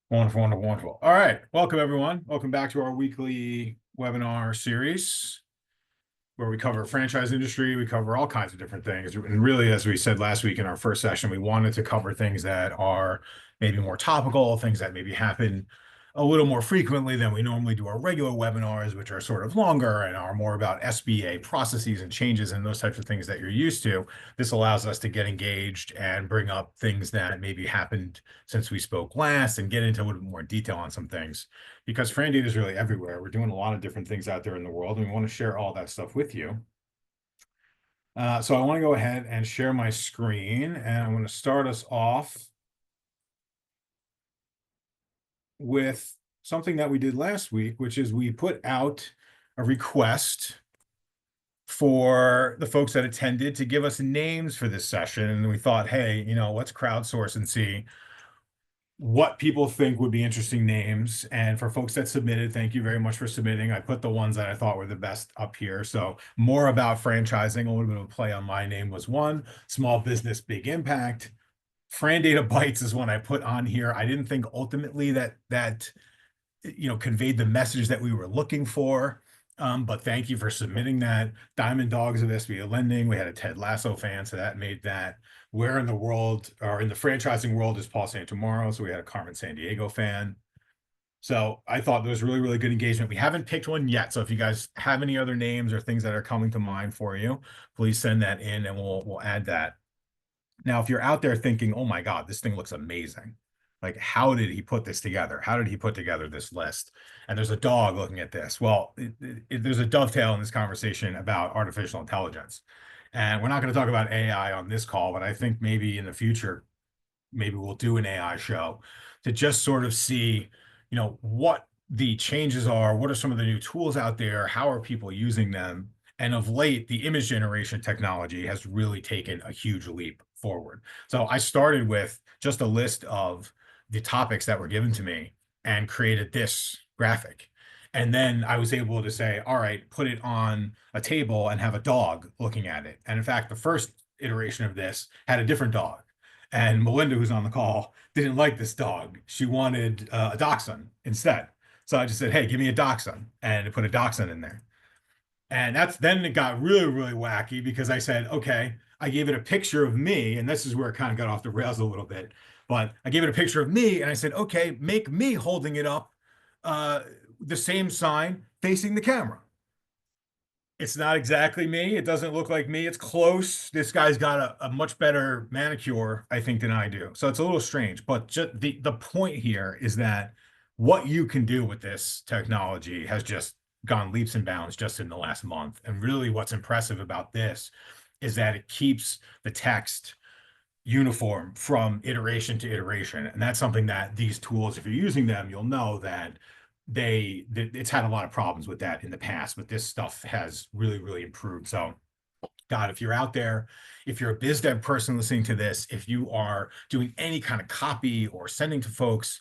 Wonderful, wonderful, wonderful. All right. Welcome, everyone. Welcome back to our weekly webinar series where we cover franchise industry. We cover all kinds of different things. And really, as we said last week in our first session, we wanted to cover things that are maybe more topical, things that maybe happen a little more frequently than we normally do our regular webinars, which are sort of longer and are more about SBA processes and changes and those types of things that you're used to. This allows us to get engaged and bring up things that maybe happened since we spoke last and get into a little bit more detail on some things because Fran data is really everywhere. We're doing a lot of different things out there in the world, and we want to share all that stuff with you. So I want to go ahead and share my screen, and I'm going to start us off with something that we did last week, which is we put out a request for the folks that attended to give us names for this session. And we thought, hey, let's crowdsource and see what people think would be interesting names. And for folks that submitted, thank you very much for submitting. I put the ones that I thought were the best up here. So more about franchising, a little bit of a play on my name was one. Small business, big impact. Fran Data Bites is one I put on here. I didn't think ultimately that conveyed the message that we were looking for. But thank you for submitting that. Diamond Dogs of SBA Lending. We had a Ted Lasso fan, so that made that. Where in the world, or in the franchising world, is Paul Santomorrow? So we had a Carmen Sandiego fan. So I thought there was really, really good engagement. We haven't picked one yet. So if you guys have any other names or things that are coming to mind for you, please send that in and we'll add that. Now, if you're out there thinking, oh my God, this thing looks amazing. Like, how did he put this together? How did he put together this list? And there's a dog looking at this. Well, there's a dovetail in this conversation about artificial intelligence. And we're not going to talk about AI on this call, but I think maybe in the future, maybe we'll do an AI show to just sort of see, what the changes are, what are some of the new tools out there, how are people using them? And of late, the image generation technology has really taken a huge leap forward. So I started with just a list of the topics that were given to me and created this graphic. And then I was able to say, all right, put it on a table and have a dog looking at it. And in fact, the first iteration of this had a different dog. And Melinda, who's on the call, didn't like this dog. She wanted a dachshund instead. So I just said, hey, give me a dachshund. And put a dachshund in there. And then it got really, really wacky because I said, okay, I gave it a picture of me. And this is where it kind of got off the rails a little bit. But I gave it a picture of me and I said, okay, make me holding it up the same sign facing the camera. It's not exactly me. It doesn't look like me. It's close. This guy's got a much better manicure, I think, than I do. So it's a little strange. But just the point here is that what you can do with this technology has just gone leaps and bounds just in the last month. And really what's impressive about this is that it keeps the text uniform from iteration to iteration. And that's something that these tools, if you're using them, you'll know that it's had a lot of problems with that in the past, but this stuff has really, really improved. So God, if you're out there, if you're a biz dev person listening to this, if you are doing any kind of copy or sending to folks,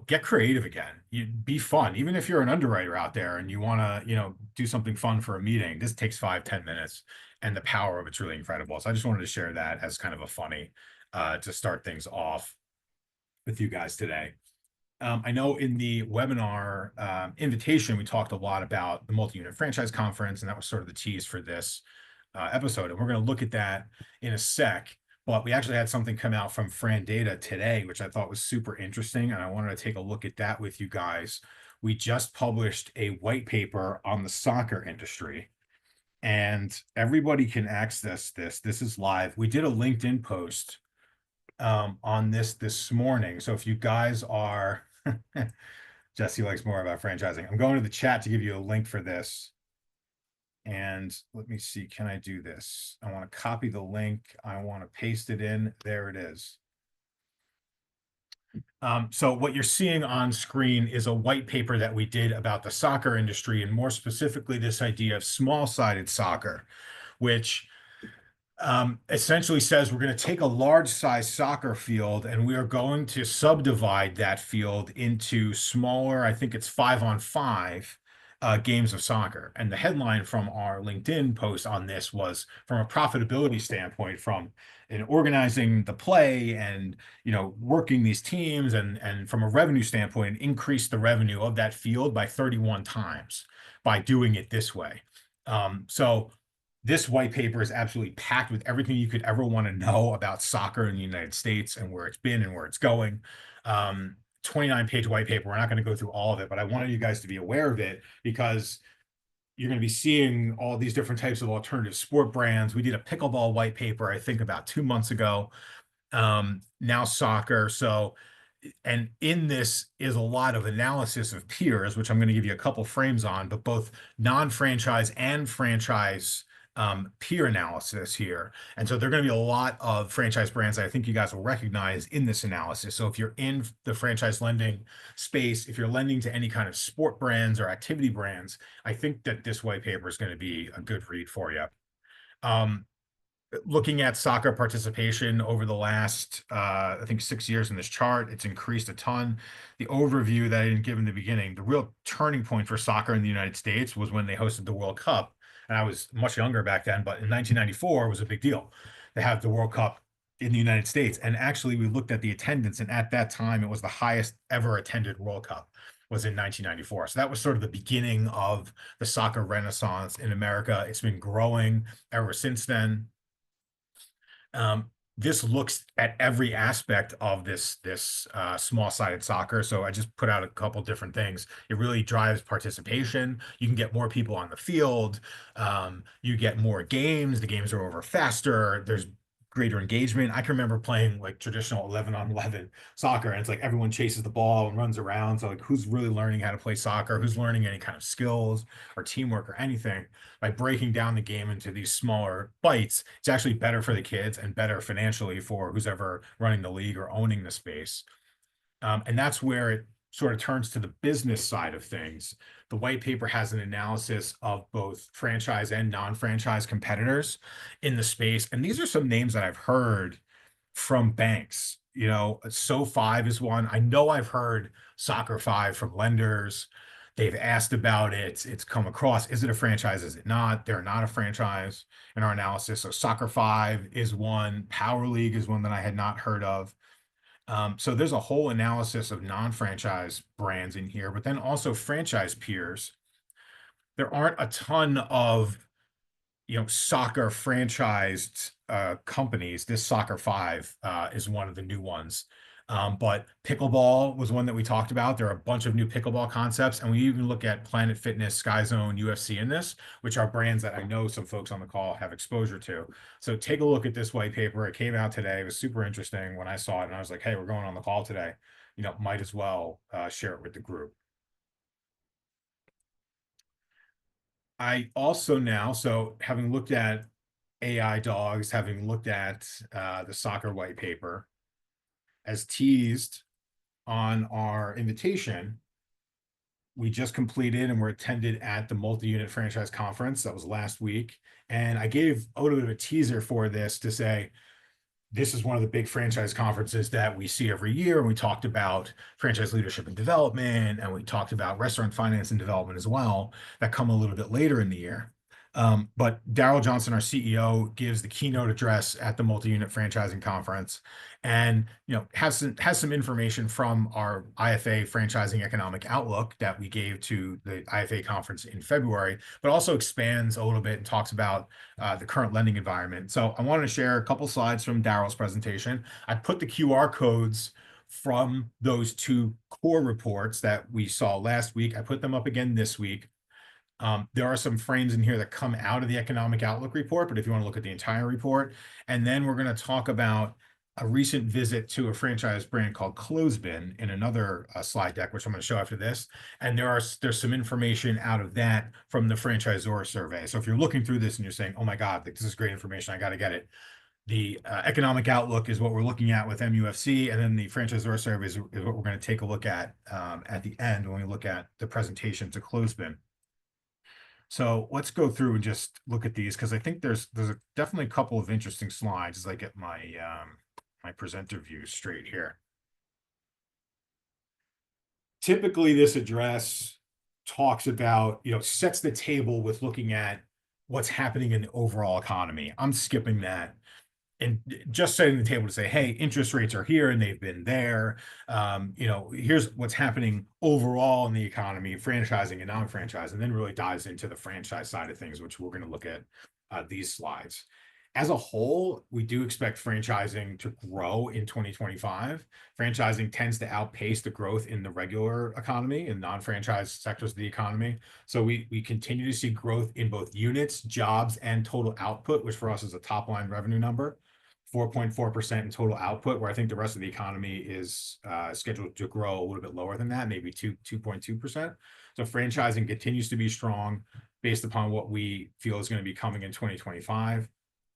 get creative again. You be fun. Even if you're an underwriter out there and you want to, do something fun for a meeting, this takes 5-10 minutes and the power of it's really incredible. So I just wanted to share that as kind of a funny to start things off with you guys today. I know in the webinar invitation, we talked a lot about the multi-unit franchise conference, and that was sort of the tease for this episode. And we're going to look at that in a sec. But we actually had something come out from Fran Data today, which I thought was super interesting. And I wanted to take a look at that with you guys. We just published a white paper on the soccer industry. And everybody can access this. This is live. We did a LinkedIn post on this morning. So if you guys are, Jesse likes more about franchising. I'm going to the chat to give you a link for this. And let me see, can I do this? I want to copy the link. I want to paste it in. There it is. So what you're seeing on screen is a white paper that we did about the soccer industry, and more specifically, this idea of small-sided soccer, which essentially says we're going to take a large size soccer field and we are going to subdivide that field into smaller, I think it's 5-on-5, games of soccer. And the headline from our LinkedIn post on this was from a profitability standpoint, from in organizing the play and working these teams, and from a revenue standpoint, increase the revenue of that field by 31 times by doing it this way. So this white paper is absolutely packed with everything you could ever want to know about soccer in the United States and where it's been and where it's going. 29-page white paper. We're not going to go through all of it, but I wanted you guys to be aware of it because you're going to be seeing all these different types of alternative sport brands. We did a pickleball white paper, I think, about 2 months ago. Now soccer. So, and in this is a lot of analysis of peers, which I'm going to give you a couple frames on, but both non-franchise and franchise peer analysis here. And so there are going to be a lot of franchise brands that I think you guys will recognize in this analysis. So if you're in the franchise lending space, if you're lending to any kind of sport brands or activity brands, I think that this white paper is going to be a good read for you. Looking at soccer participation over the last, I think 6 years in this chart, it's increased a ton. The overview that I didn't give in the beginning, the real turning point for soccer in the United States was when they hosted the World Cup. And I was much younger back then, but in 1994 was a big deal to have the World Cup in the United States. And actually, we looked at the attendance, and at that time, it was the highest ever attended World Cup was in 1994. So that was sort of the beginning of the soccer renaissance in America. It's been growing ever since then. This looks at every aspect of this small-sided soccer. So I just put out a couple different things. It really drives participation. You can get more people on the field. You get more games. The games are over faster. There's greater engagement. I can remember playing like traditional 11-on-11 soccer, and it's like everyone chases the ball and runs around. So like, who's really learning how to play soccer? Who's learning any kind of skills or teamwork or anything? By breaking down the game into these smaller bites, it's actually better for the kids and better financially for who's ever running the league or owning the space. And that's where it sort of turns to the business side of things. The white paper has an analysis of both franchise and non-franchise competitors in the space. And these are some names that I've heard from banks. So5 is one. I know I've heard Soccer 5 from lenders. They've asked about it. It's come across. Is it a franchise? Is it not? They're not a franchise in our analysis. So Soccer 5 is one. Power League is one that I had not heard of. So there's a whole analysis of non-franchise brands in here, but then also franchise peers. There aren't a ton of soccer franchised companies. This Soccer 5 is one of the new ones. But pickleball was one that we talked about. There are a bunch of new pickleball concepts, and we even look at Planet Fitness, Sky Zone, UFC in this, which are brands that I know some folks on the call have exposure to. So take a look at this white paper. It came out today. It was super interesting when I saw it, and I was like, hey, we're going on the call today. Might as well share it with the group. I also now, so having looked at AI dogs, having looked at the soccer white paper, as teased on our invitation, we just completed and were attended at the multi-unit franchise conference. That was last week. And I gave a little bit of a teaser for this to say, this is one of the big franchise conferences that we see every year. And we talked about franchise leadership and development, and we talked about restaurant finance and development as well, that come a little bit later in the year. But Daryl Johnson, our CEO, gives the keynote address at the multi-unit franchising conference, and has some information from our IFA franchising economic outlook that we gave to the IFA conference in February, but also expands a little bit and talks about the current lending environment. So I wanted to share a couple slides from Daryl's presentation. I put the QR codes from those two core reports that we saw last week. I put them up again this week. There are some frames in here that come out of the economic outlook report, but if you want to look at the entire report, and then we're going to talk about a recent visit to a franchise brand called Clothesbin in another slide deck, which I'm going to show after this. And there's some information out of that from the franchisor survey. So if you're looking through this and you're saying, oh my God, this is great information, I got to get it. The economic outlook is what we're looking at with MUFC, and then the franchisor survey is what we're going to take a look at the end when we look at the presentation to Clothesbin. So let's go through and just look at these, because I think there's definitely a couple of interesting slides as I get my my presenter view straight here. Typically, this address talks about, sets the table with looking at what's happening in the overall economy. I'm skipping that and just setting the table to say, hey, interest rates are here and they've been there. Here's what's happening overall in the economy, franchising and non-franchise, and then really dives into the franchise side of things, which we're going to look at these slides. As a whole, we do expect franchising to grow in 2025. Franchising tends to outpace the growth in the regular economy and non-franchise sectors of the economy. So we continue to see growth in both units, jobs, and total output, which for us is a top line revenue number. 4.4% in total output, where I think the rest of the economy is scheduled to grow a little bit lower than that, maybe 2.2%. So franchising continues to be strong based upon what we feel is going to be coming in 2025.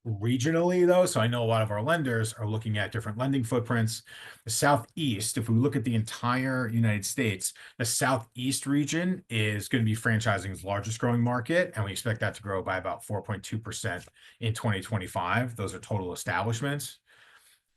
Regionally, though, so I know a lot of our lenders are looking at different lending footprints. The Southeast, if we look at the entire United States, the Southeast region is going to be franchising's largest growing market, and we expect that to grow by about 4.2% in 2025. Those are total establishments.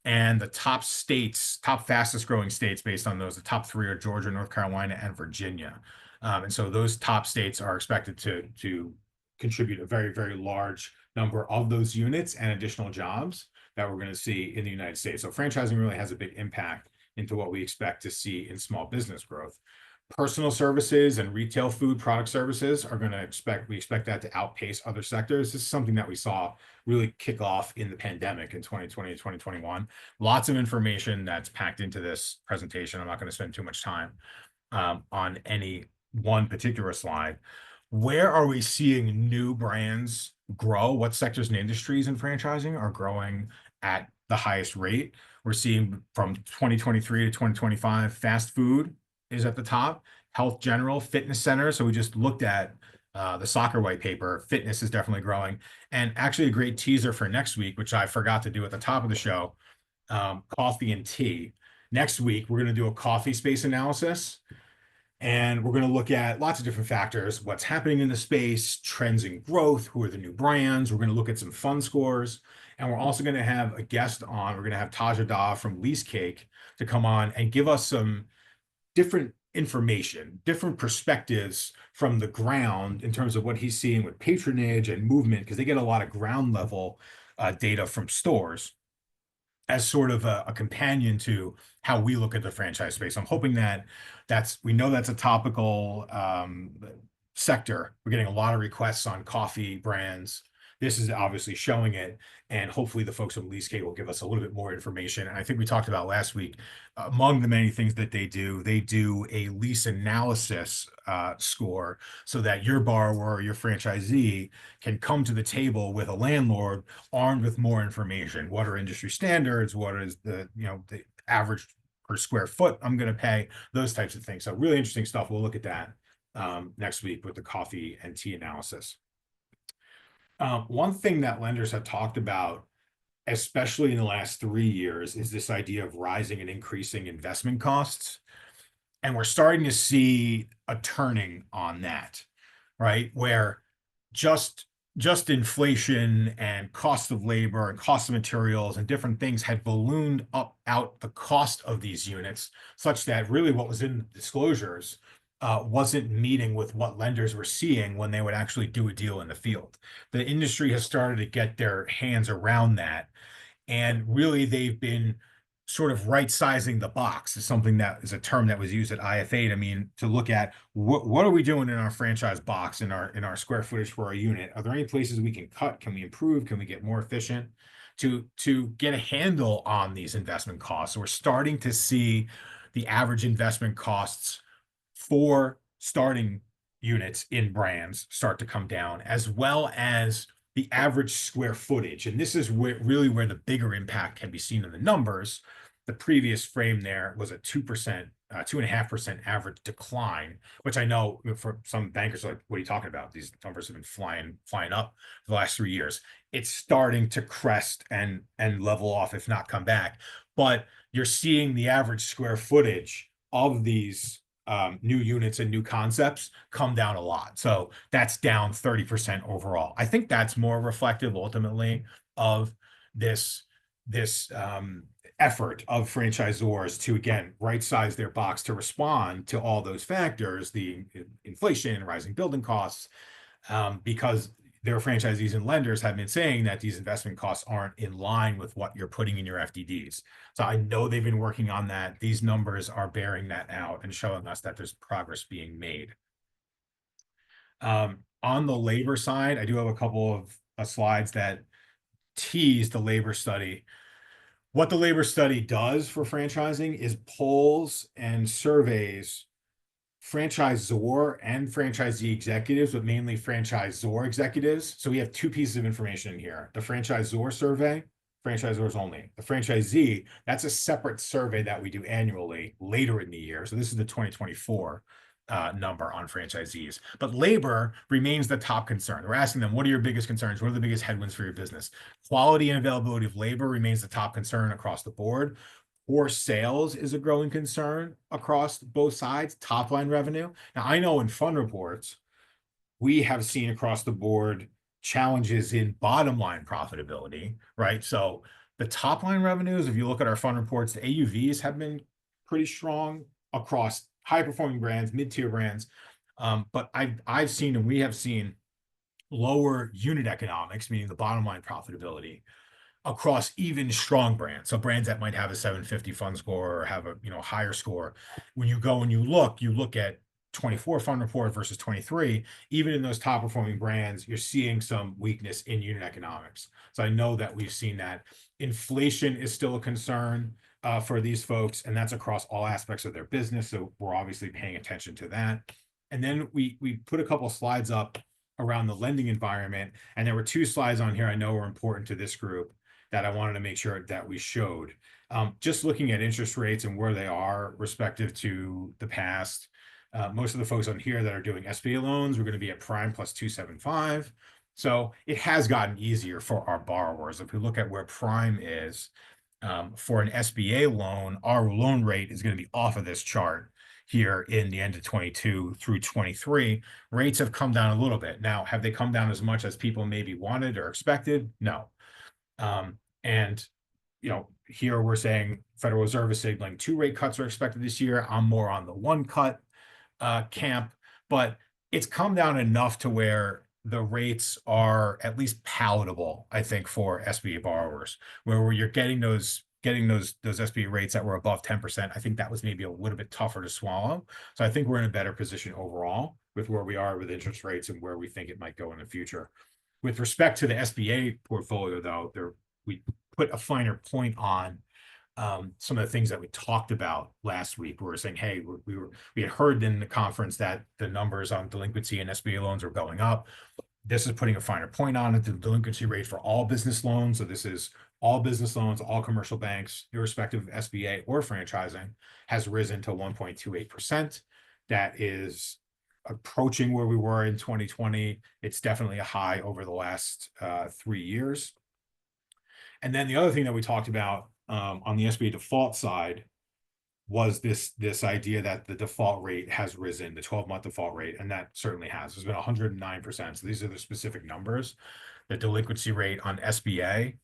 And the top fastest growing states based on those, the top three are Georgia, North Carolina, and Virginia. And so those top states are expected to contribute a very, very large number of those units and additional jobs that we're going to see in the United States. So franchising really has a big impact into what we expect to see in small business growth. Personal services and retail food product services are going to we expect that to outpace other sectors. This is something that we saw really kick off in the pandemic in 2020 and 2021. Lots of information that's packed into this presentation. I'm not going to spend too much time on any one particular slide. Where are we seeing new brands grow? What sectors and industries in franchising are growing at the highest rate? We're seeing from 2023 to 2025, fast food is at the top, health general, fitness centers. So we just looked at the soccer white paper. Fitness is definitely growing. And actually a great teaser for next week, which I forgot to do at the top of the show, coffee and tea. Next week, we're going to do a coffee space analysis. And we're going to look at lots of different factors, what's happening in the space, trends in growth, who are the new brands. We're going to look at some fund scores. And we're also going to have a guest on. We're going to have Taja Da from Lease Cake to come on and give us some different information, different perspectives from the ground in terms of what he's seeing with patronage and movement, because they get a lot of ground level data from stores as sort of a companion to how we look at the franchise space. I'm hoping we know that's a topical sector. We're getting a lot of requests on coffee brands. This is obviously showing it, and hopefully the folks from Lease Cake will give us a little bit more information. And I think we talked about last week, among the many things that they do a lease analysis score so that your borrower or your franchisee can come to the table with a landlord armed with more information. What are industry standards? What is the average per square foot I'm going to pay? Those types of things. So really interesting stuff. We'll look at that next week with the coffee and tea analysis. One thing that lenders have talked about, especially in the last 3 years, is this idea of rising and increasing investment costs. And we're starting to see a turning on that, right? Where just inflation and cost of labor and cost of materials and different things had ballooned out the cost of these units, such that really what was in the disclosures wasn't meeting with what lenders were seeing when they would actually do a deal in the field. The industry has started to get their hands around that, and really they've been sort of right-sizing the box is something that is a term that was used at IFA to look at what are we doing in our franchise box, in our square footage for our unit. Are there any places we can cut? Can we improve? Can we get more efficient to get a handle on these investment costs? So we're starting to see the average investment costs for starting units in brands start to come down, as well as the average square footage. And this is really where the bigger impact can be seen in the numbers. The previous frame there was a 2.5% average decline, which I know for some bankers are like, what are you talking about? These numbers have been flying up for the last 3 years. It's starting to crest and level off, if not come back. But you're seeing the average square footage of these new units and new concepts come down a lot. So that's down 30% overall. I think that's more reflective ultimately of this effort of franchisors to, again, right-size their box to respond to all those factors, the inflation, rising building costs, because their franchisees and lenders have been saying that these investment costs aren't in line with what you're putting in your FDDs. So I know they've been working on that. These numbers are bearing that out and showing us that there's progress being made. On the labor side, I do have a couple of slides that tease the labor study. What the labor study does for franchising is polls and surveys franchisor and franchisee executives, but mainly franchisor executives. So we have two pieces of information in here. The franchisor survey, franchisors only. The franchisee, that's a separate survey that we do annually later in the year. So this is the 2024 number on franchisees. But labor remains the top concern. We're asking them, what are your biggest concerns? What are the biggest headwinds for your business? Quality and availability of labor remains the top concern across the board. Or sales is a growing concern across both sides, top line revenue. Now, I know in fund reports, we have seen across the board challenges in bottom line profitability, right? So the top line revenues, if you look at our fund reports, the AUVs have been pretty strong across high performing brands, mid-tier brands. But I've seen, and we have seen, lower unit economics, meaning the bottom line profitability, across even strong brands. So brands that might have a 750 fund score or have a higher score. When you go and you look at 24 fund report versus 23, even in those top performing brands, you're seeing some weakness in unit economics. So I know that we've seen that. Inflation is still a concern for these folks, and that's across all aspects of their business. So we're obviously paying attention to that. And then we put a couple of slides up around the lending environment, and there were two slides on here I know were important to this group that I wanted to make sure that we showed. Just looking at interest rates and where they are respective to the past, most of the folks on here that are doing SBA loans, we're going to be at prime plus 275. So it has gotten easier for our borrowers. If we look at where prime is for an SBA loan, our loan rate is going to be off of this chart here in the end of 22 through 23. Rates have come down a little bit. Now, have they come down as much as people maybe wanted or expected? No. And here we're saying Federal Reserve is signaling 2 rate cuts are expected this year. I'm more on the 1 cut camp, but it's come down enough to where the rates are at least palatable, I think, for SBA borrowers, where you're getting those SBA rates that were above 10%. I think that was maybe a little bit tougher to swallow. So I think we're in a better position overall with where we are with interest rates and where we think it might go in the future. With respect to the SBA portfolio, though, we put a finer point on some of the things that we talked about last week. We were saying, hey, we had heard in the conference that the numbers on delinquency and SBA loans are going up. This is putting a finer point on it. The delinquency rate for all business loans, so this is all business loans, all commercial banks, irrespective of SBA or franchising, has risen to 1.28%. That is approaching where we were in 2020. It's definitely a high over the last 3 years. And then the other thing that we talked about on the SBA default side was this idea that the default rate has risen, the 12-month default rate, and that certainly has. It's been 109%. So these are the specific numbers. The delinquency rate on SBA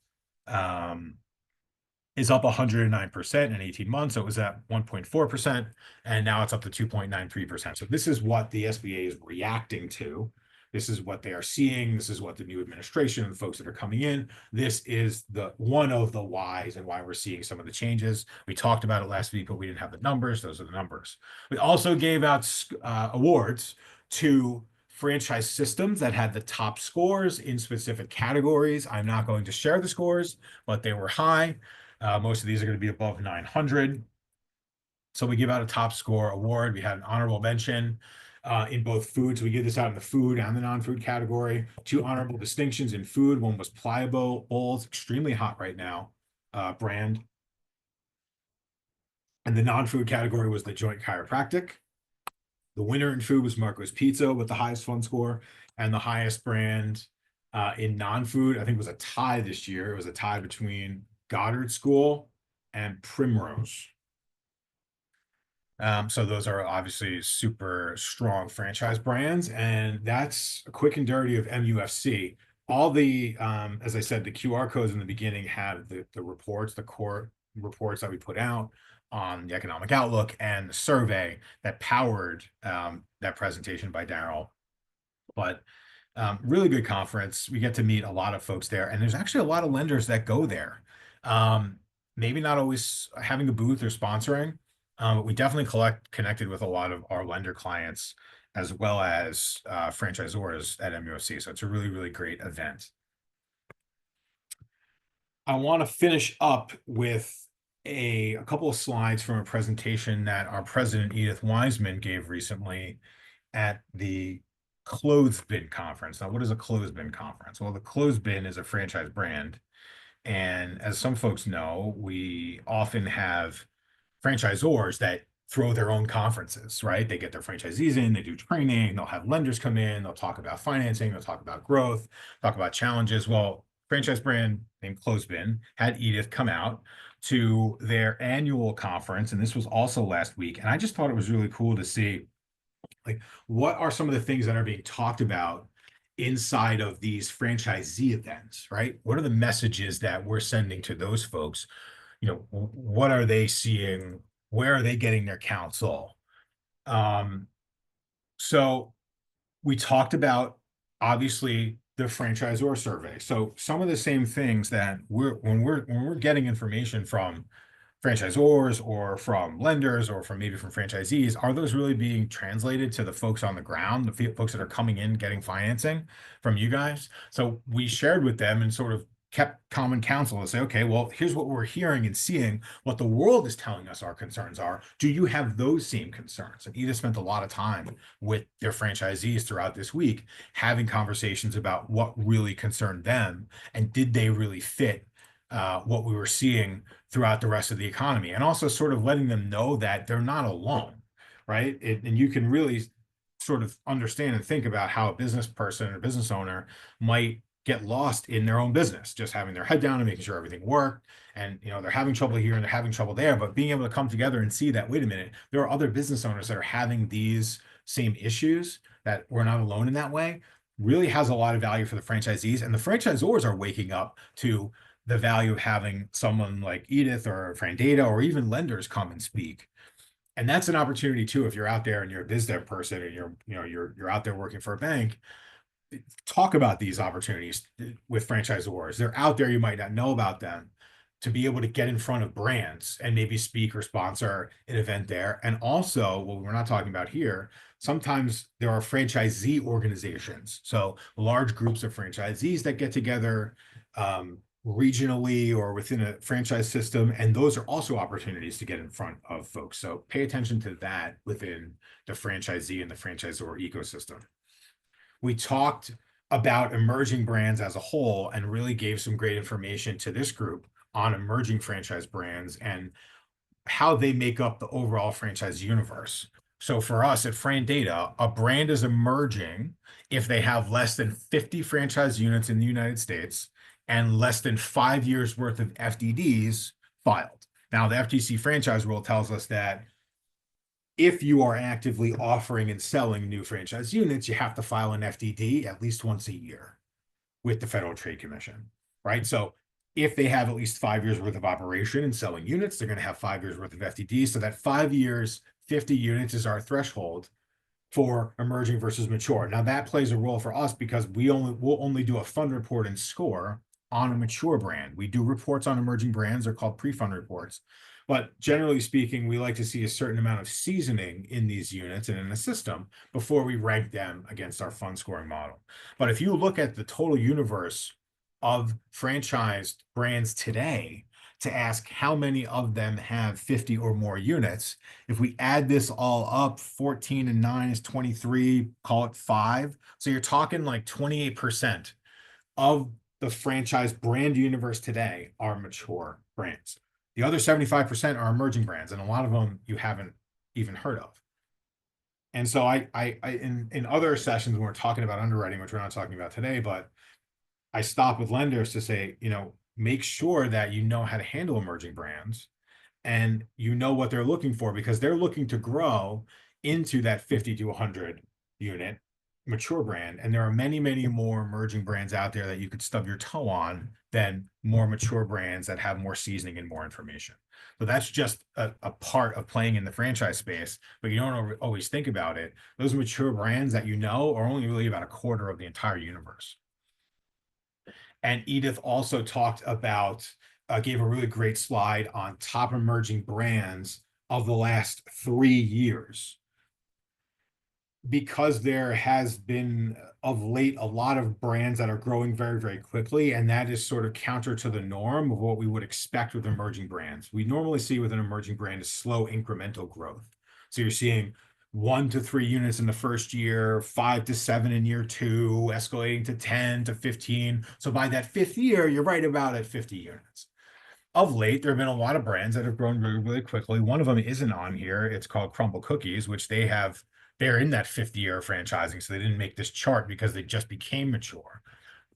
is up 109% in 18 months. So it was at 1.4%, and now it's up to 2.93%. So this is what the SBA is reacting to. This is what they are seeing. This is what the new administration and the folks that are coming in. This is one of the whys and why we're seeing some of the changes. We talked about it last week, but we didn't have the numbers. Those are the numbers. We also gave out awards to franchise systems that had the top scores in specific categories. I'm not going to share the scores, but they were high. Most of these are going to be above 900. So we give out a top score award. We had an honorable mention in both food. So we give this out in the food and the non-food category. 2 honorable distinctions in food. One was Pliable Bowls, extremely hot right now, brand. And the non-food category was the Joint Chiropractic. The winner in food was Marco's Pizza with the highest fund score, and the highest brand in non-food, I think, was a tie this year. It was a tie between Goddard School and Primrose. So those are obviously super strong franchise brands, and that's a quick and dirty of MUFC. All the, as I said, the QR codes in the beginning have the reports, the core reports that we put out on the economic outlook and the survey that powered that presentation by Daryl. But really good conference. We get to meet a lot of folks there, and there's actually a lot of lenders that go there. Um, Maybe not always having a booth or sponsoring, but we definitely connected with a lot of our lender clients as well as franchisors at MUFC. So it's a really, really great event. I want to finish up with a couple of slides from a presentation that our president, Edith Wiseman, gave recently at the Clothesbin Conference. Now, what is a Clothesbin Conference? Well, the Clothesbin is a franchise brand. And as some folks know, we often have franchisors that throw their own conferences, right? They get their franchisees in, they do training, they'll have lenders come in, they'll talk about financing, they'll talk about growth, talk about challenges. Well, franchise brand named Clothesbin had Edith come out to their annual conference, and this was also last week. And I just thought it was really cool to see, like, what are some of the things that are being talked about inside of these franchisee events, right? What are the messages that we're sending to those folks? What are they seeing? Where are they getting their counsel? So we talked about, obviously, the franchisor survey. So some of the same things that when we're getting information from franchisors or from lenders or maybe from franchisees, are those really being translated to the folks on the ground, the folks that are coming in getting financing from you guys? So we shared with them and sort of kept common counsel and say, okay, well, here's what we're hearing and seeing, what the world is telling us our concerns are. Do you have those same concerns? And Edith spent a lot of time with their franchisees throughout this week, having conversations about what really concerned them and did they really fit what we were seeing throughout the rest of the economy, and also sort of letting them know that they're not alone, right? And you can really sort of understand and think about how a business person or business owner might get lost in their own business, just having their head down and making sure everything worked. And they're having trouble here and they're having trouble there, but being able to come together and see that, wait a minute, there are other business owners that are having these same issues, that we're not alone in that way, really has a lot of value for the franchisees. And the franchisors are waking up to the value of having someone like Edith or Fran Data or even lenders come and speak. And that's an opportunity too, if you're out there and you're a biz dev person and you're out there working for a bank, talk about these opportunities with franchisors. They're out there, you might not know about them, to be able to get in front of brands and maybe speak or sponsor an event there. And also, what we're not talking about here, sometimes there are franchisee organizations. So large groups of franchisees that get together regionally or within a franchise system. And those are also opportunities to get in front of folks. So pay attention to that within the franchisee and the franchisor ecosystem. We talked about emerging brands as a whole and really gave some great information to this group on emerging franchise brands and how they make up the overall franchise universe. So for us at Fran Data, a brand is emerging if they have less than 50 franchise units in the United States and less than 5 years worth of FDDs filed. Now, the FTC franchise rule tells us that if you are actively offering and selling new franchise units, you have to file an FDD at least once a year with the Federal Trade Commission, right? So if they have at least 5 years worth of operation and selling units, they're going to have 5 years worth of FDD. So that 5 years, 50 units is our threshold for emerging versus mature. Now that plays a role for us because we'll only do a fund report and score on a mature brand. We do reports on emerging brands, they're called pre-fund reports. But generally speaking, we like to see a certain amount of seasoning in these units and in the system before we rank them against our fund scoring model. But if you look at the total universe of franchised brands today, to ask how many of them have 50 or more units, if we add this all up, 14 and 9 is 23, call it 5. So you're talking like 28% of the franchise brand universe today are mature brands. The other 75% are emerging brands, and a lot of them you haven't even heard of. And so in other sessions when we're talking about underwriting, which we're not talking about today, but I stop with lenders to say, make sure that you know how to handle emerging brands and you know what they're looking for, because they're looking to grow into that 50 to 100 unit mature brand, and there are many, many more emerging brands out there that you could stub your toe on than more mature brands that have more seasoning and more information. So that's just a part of playing in the franchise space, but you don't always think about it. Those mature brands that you know are only really about a quarter of the entire universe. And Edith also talked about, gave a really great slide on top emerging brands of the last 3 years, because there has been of late a lot of brands that are growing very, very quickly, and that is sort of counter to the norm of what we would expect with emerging brands. We normally see with an emerging brand is slow incremental growth. So you're seeing 1 to 3 units in the first year, 5 to 7 in year two, escalating to 10 to 15. So by that fifth year, you're right about at 50 units. Of late, there have been a lot of brands that have grown really, really quickly. One of them isn't on here. It's called Crumble Cookies, which they're in that 50-year of franchising. So they didn't make this chart because they just became mature.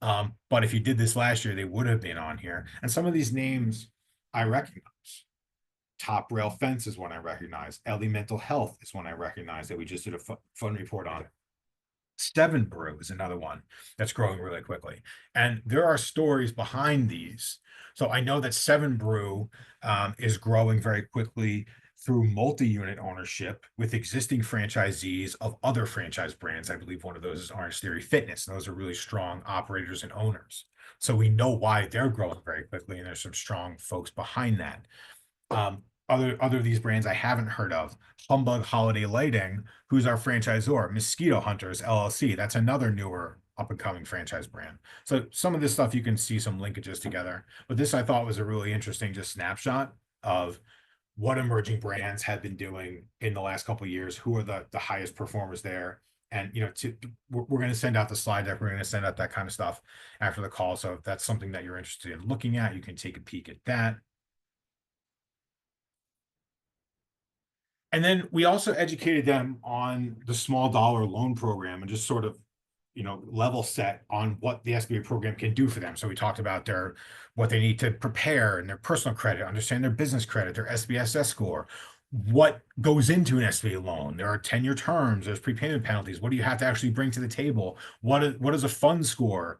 But if you did this last year, they would have been on here. And some of these names I recognize. Top Rail Fence is one I recognize. LD Mental Health is one I recognize that we just did a fun report on. Seven Brew is another one that's growing really quickly. And there are stories behind these. So I know that Seven Brew is growing very quickly through multi-unit ownership with existing franchisees of other franchise brands. I believe one of those is Orange Theory Fitness. And those are really strong operators and owners. So we know why they're growing very quickly, and there's some strong folks behind that. Other of these brands I haven't heard of. Humbug Holiday Lighting, who's our franchisor. Mosquito Hunters LLC, that's another newer up and coming franchise brand. So some of this stuff you can see some linkages together, but this I thought was a really interesting just snapshot of what emerging brands have been doing in the last couple of years, who are the highest performers there. And we're going to send out the slide deck. We're going to send out that kind of stuff after the call. So if that's something that you're interested in looking at, you can take a peek at that. And then we also educated them on the small dollar loan program and just sort of, level set on what the SBA program can do for them. So we talked about what they need to prepare and their personal credit, understand their business credit, their SBSS score, what goes into an SBA loan. There are 10-year terms, there's prepayment penalties. What do you have to actually bring to the table? What is a fund score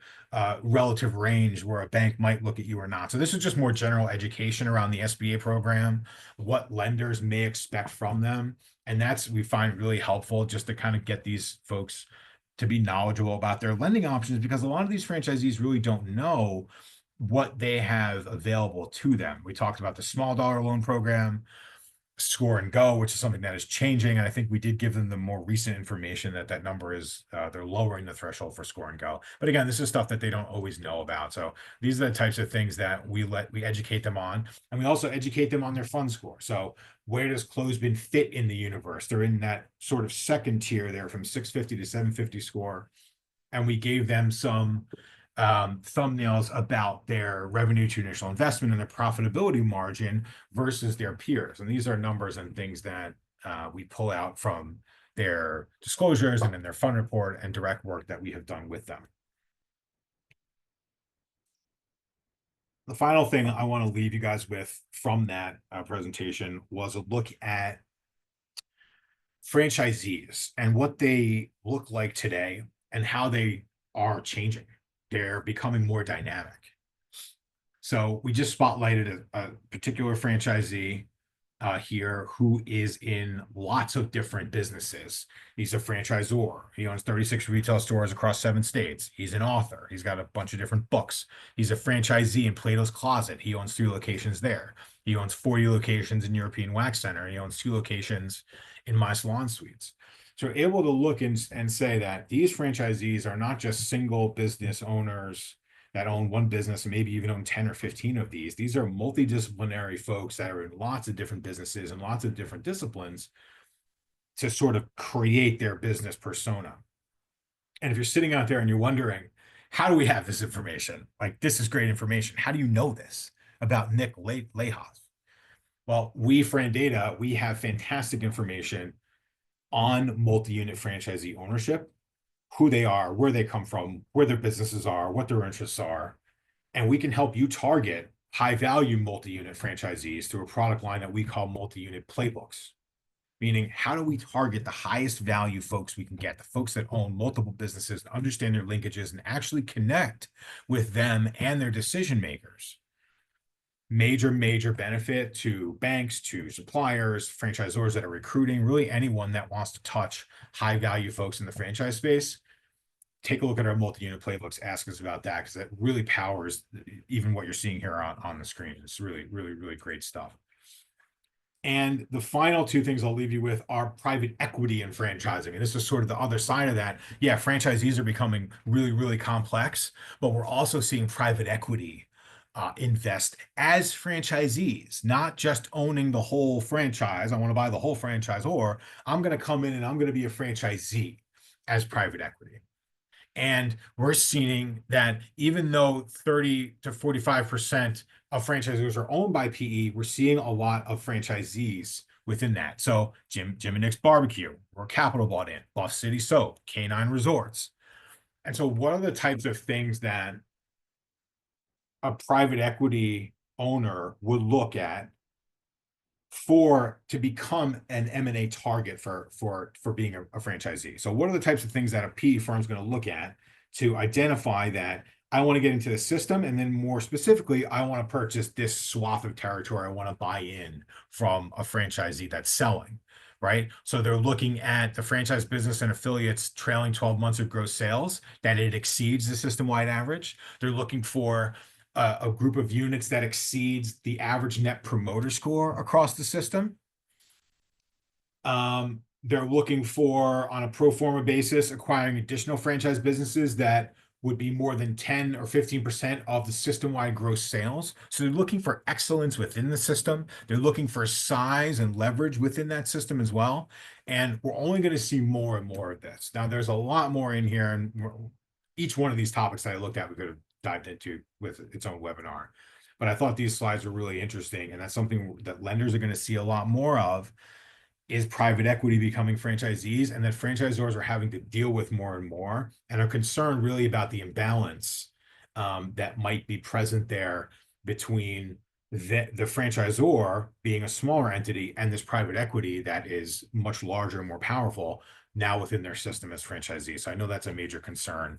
relative range where a bank might look at you or not? So this is just more general education around the SBA program, what lenders may expect from them. And we find really helpful just to kind of get these folks to be knowledgeable about their lending options, because a lot of these franchisees really don't know what they have available to them. We talked about the small dollar loan program, Score and Go, which is something that is changing. And I think we did give them the more recent information that number is, they're lowering the threshold for Score and Go. But again, this is stuff that they don't always know about. So these are the types of things that we educate them on. And we also educate them on their fund score. So where does Closed-Bin fit in the universe? They're in that sort of second tier there from 650 to 750 score. And we gave them some thumbnails about their revenue to initial investment and their profitability margin versus their peers. And these are numbers and things that we pull out from their disclosures and in their fund report and direct work that we have done with them. The final thing I want to leave you guys with from that presentation was a look at franchisees and what they look like today and how they are changing. They're becoming more dynamic. So we just spotlighted a particular franchisee here who is in lots of different businesses. He's a franchisor. He owns 36 retail stores across 7 states. He's an author. He's got a bunch of different books. He's a franchisee in Plato's Closet. He owns 3 locations there. He owns 40 locations in European Wax Center. He owns 2 locations in My Salon Suites. So we're able to look and say that these franchisees are not just single business owners that own one business and maybe even own 10 or 15 of these. These are multidisciplinary folks that are in lots of different businesses and lots of different disciplines to sort of create their business persona. And if you're sitting out there and you're wondering, how do we have this information? Like, this is great information. How do you know this about Nick Lehos? Well, Frandata, we have fantastic information on multi-unit franchisee ownership, who they are, where they come from, where their businesses are, what their interests are. And we can help you target high-value multi-unit franchisees through a product line that we call multi-unit playbooks. meaning how do we target the highest value folks we can get, the folks that own multiple businesses, understand their linkages, and actually connect with them and their decision makers. Major benefit to banks, to suppliers, franchisors that are recruiting, really anyone that wants to touch high value folks in the franchise space. Take a look at our multi-unit playbooks, ask us about that, because that really powers even what you're seeing here on the screen. It's really great stuff. And the final two things I'll leave you with are private equity and franchising. And this is sort of the other side of that. Yeah, franchisees are becoming really complex, but we're also seeing private equity invest as franchisees, not just owning the whole franchise. I want to buy the whole franchise, or I'm going to come in and I'm going to be a franchisee as private equity. And we're seeing that even though 30 to 45% of franchisees are owned by PE, we're seeing a lot of franchisees within that. So Jim and Nick's Barbecue, or Capital bought in, Bluff City Soap, Canine Resorts. And so what are the types of things that a private equity owner would look at to become an M&A target for being a franchisee? So what are the types of things that a PE firm is going to look at to identify that I want to get into the system, and then more specifically, I want to purchase this swath of territory. I want to buy in from a franchisee that's selling, right? So they're looking at the franchise business and affiliates trailing 12 months of gross sales, that it exceeds the system-wide average. They're looking for a group of units that exceeds the average net promoter score across the system. They're looking for, on a pro forma basis, acquiring additional franchise businesses that would be more than 10 or 15% of the system-wide gross sales. So they're looking for excellence within the system. They're looking for size and leverage within that system as well. And we're only going to see more and more of this. Now, there's a lot more in here, and each one of these topics that I looked at, we could have dived into with its own webinar. But I thought these slides were really interesting, and that's something that lenders are going to see a lot more of, is private equity becoming franchisees, and that franchisors are having to deal with more and more, and are concerned really about the imbalance that might be present there between the franchisor being a smaller entity and this private equity that is much larger and more powerful now within their system as franchisees. So I know that's a major concern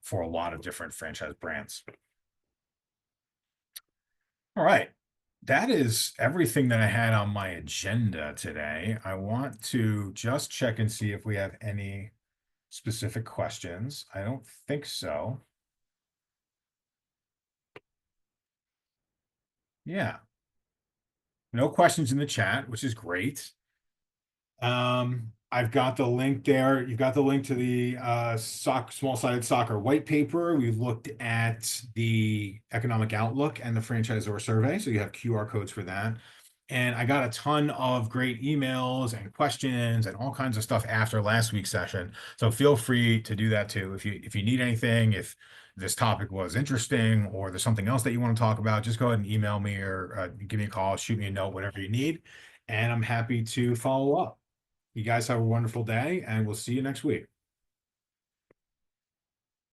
for a lot of different franchise brands. All right. That is everything that I had on my agenda today. I want to just check and see if we have any specific questions. I don't think so. Yeah. No questions in the chat, which is great. I've got the link there. You've got the link to the small-sided soccer white paper. We've looked at the economic outlook and the franchisor survey, so you have QR codes for that. And I got a ton of great emails and questions and all kinds of stuff after last week's session. So feel free to do that too. If you need anything, if this topic was interesting or there's something else that you want to talk about, just go ahead and email me or give me a call, shoot me a note, whatever you need. And I'm happy to follow up. You guys have a wonderful day, and we'll see you next week.